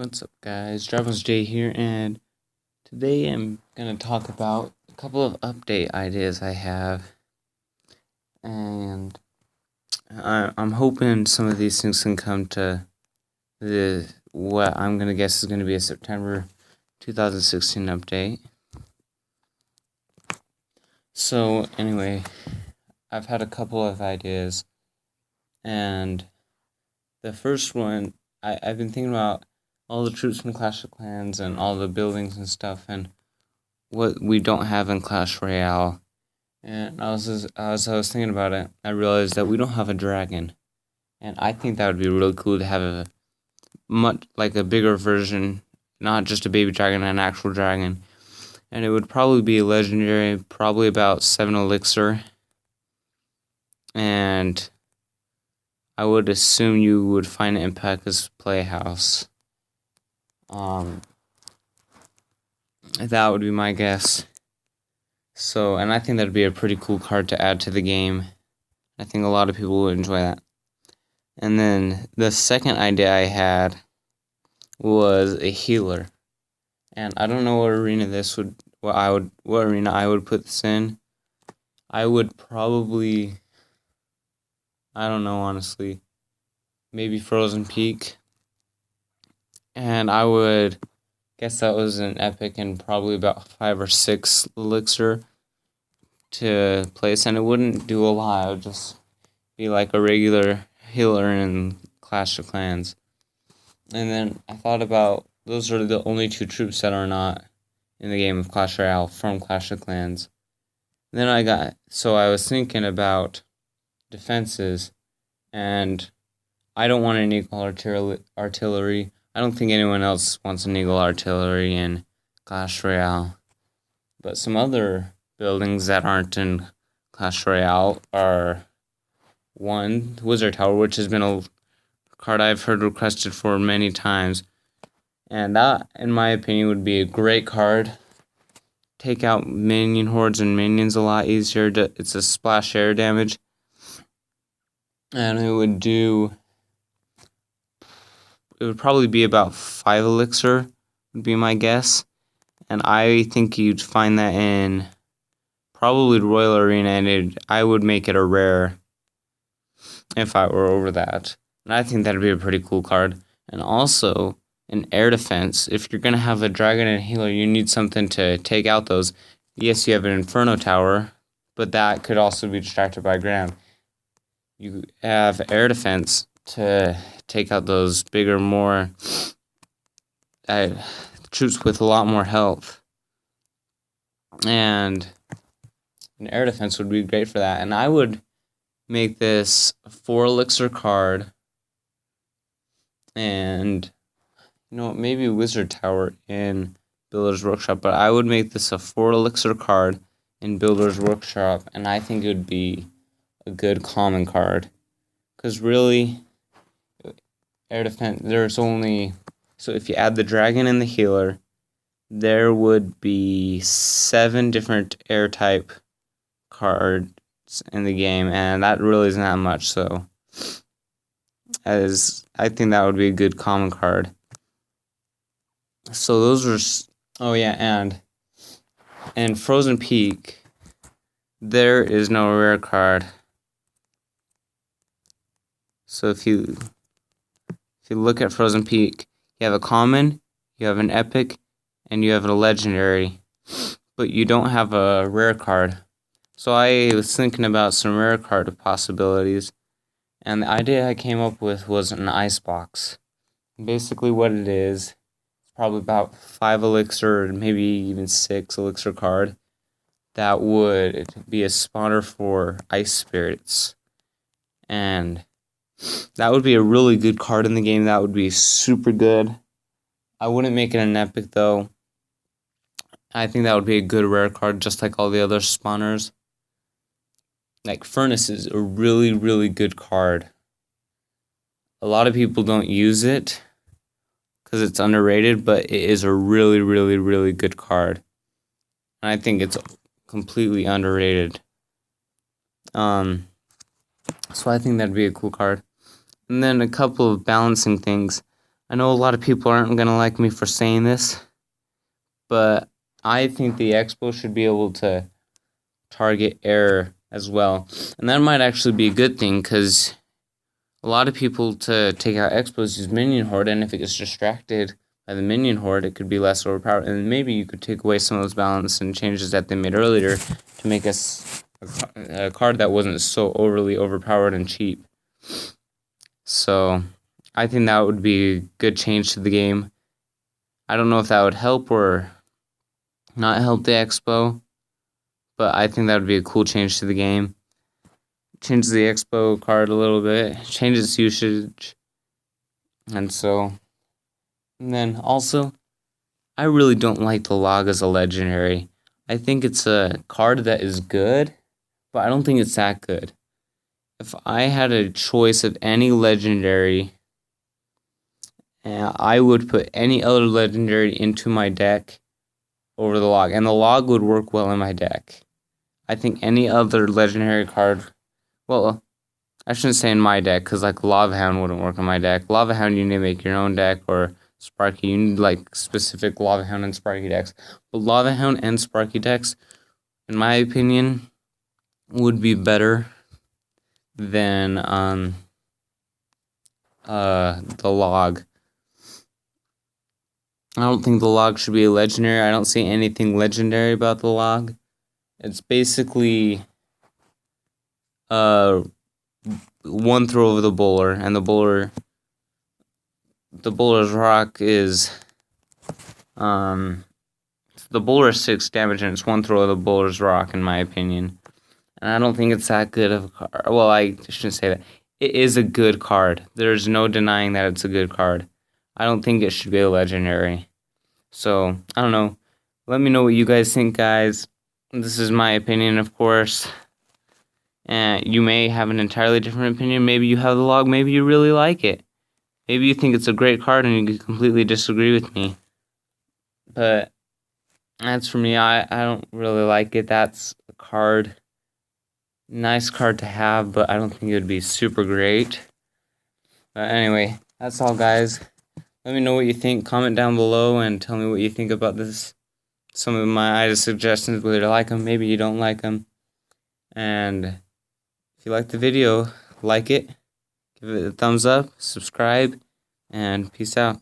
What's up, guys? Drivers J here, and today I'm gonna talk about a couple of update ideas I have, and I'm hoping some of these things can come to what I'm gonna guess is gonna be a September 2016 update. So anyway, I've had a couple of ideas, and the first one I've been thinking about all the troops from Clash of Clans and all the buildings and stuff, and what we don't have in Clash Royale. And as I was thinking about it, I realized that we don't have a dragon, and I think that would be really cool to have a bigger version, not just a baby dragon, an actual dragon. And it would probably be a legendary, probably about 7 elixir, and I would assume you would find it in Pekka's Playhouse. That would be my guess. So, and I think that'd be a pretty cool card to add to the game. I think a lot of people would enjoy that. And then the second idea I had was a healer. And I don't know what arena what arena I would put this in. I would probably, I don't know, honestly, maybe Frozen Peak. And I would guess that was an epic and probably about 5 or 6 elixir to place, and it wouldn't do a lot. It would just be like a regular healer in Clash of Clans. And then I thought about, those are the only 2 troops that are not in the game of Clash Royale from Clash of Clans. And then I was thinking about defenses, and I don't want an eagle artillery. I don't think anyone else wants an eagle artillery in Clash Royale. But some other buildings that aren't in Clash Royale are, one, Wizard Tower, which has been a card I've heard requested for many times. And that, in my opinion, would be a great card. Take out minion hordes and minions a lot easier. It's a splash air damage. And it would probably be about 5 elixir, would be my guess. And I think you'd find that in probably the Royal Arena, and I would make it a rare if I were over that. And I think that'd be a pretty cool card. And also, in air defense, if you're going to have a dragon and healer, you need something to take out those. Yes, you have an Inferno Tower, but that could also be distracted by ground. You have air defense to take out those bigger, more troops with a lot more health. And an air defense would be great for that. And I would make this a 4 elixir card. And, maybe Wizard Tower in Builder's Workshop. But I would make this a 4 elixir card in Builder's Workshop. And I think it would be a good common card. Because really, air defense, so if you add the dragon and the healer, there would be 7 different air type cards in the game, and that really isn't that much. So I think that would be a good common card. So those are, oh yeah, and Frozen Peak, there is no rare card. So if you look at Frozen Peak, you have a common, you have an epic, and you have a legendary, but you don't have a rare card. So I was thinking about some rare card possibilities, and the idea I came up with was an icebox. Basically what it is, it's probably about 5 elixir, maybe even 6 elixir card, that would be a spawner for ice spirits. And that would be a really good card in the game. That would be super good. I wouldn't make it an epic, though. I think that would be a good rare card, just like all the other spawners. Like, Furnace is a really, really good card. A lot of people don't use it because it's underrated, but it is a really, really, really good card. And I think it's completely underrated. So I think that'd be a cool card. And then a couple of balancing things. I know a lot of people aren't going to like me for saying this, but I think the Expo should be able to target error as well. And that might actually be a good thing, because a lot of people to take out Expos use Minion Horde, and if it gets distracted by the Minion Horde, it could be less overpowered. And maybe you could take away some of those balance and changes that they made earlier to make us a card that wasn't so overly overpowered and cheap. So I think that would be a good change to the game. I don't know if that would help or not help the Expo, but I think that would be a cool change to the game. Change the Expo card a little bit, change its usage, and then also, I really don't like the log as a legendary. I think it's a card that is good, but I don't think it's that good. If I had a choice of any legendary, I would put any other legendary into my deck over the log, and the log would work well in my deck. I think any other legendary card, well, I shouldn't say in my deck, because like Lava Hound wouldn't work in my deck. Lava Hound, you need to make your own deck, or Sparky, you need like specific Lava Hound and Sparky decks. But Lava Hound and Sparky decks, in my opinion, would be better than the log. I don't think the log should be a legendary. I don't see anything legendary about the log. It's basically one throw of the bowler, and the bowler's rock is the bowler is 6 damage, and it's one throw of the bowler's rock, in my opinion. And I don't think it's that good of a card. Well, I shouldn't say that. It is a good card. There's no denying that it's a good card. I don't think it should be a legendary. So, I don't know. Let me know what you guys think, guys. This is my opinion, of course. And you may have an entirely different opinion. Maybe you have the log. Maybe you really like it. Maybe you think it's a great card and you completely disagree with me. But that's for me. I don't really like it. That's a card. Nice card to have, but I don't think it would be super great. But anyway, that's all, guys. Let me know what you think. Comment down below and tell me what you think about this. Some of my suggestions, whether you like them, maybe you don't like them. And if you like the video, like it, give it a thumbs up, subscribe, and peace out.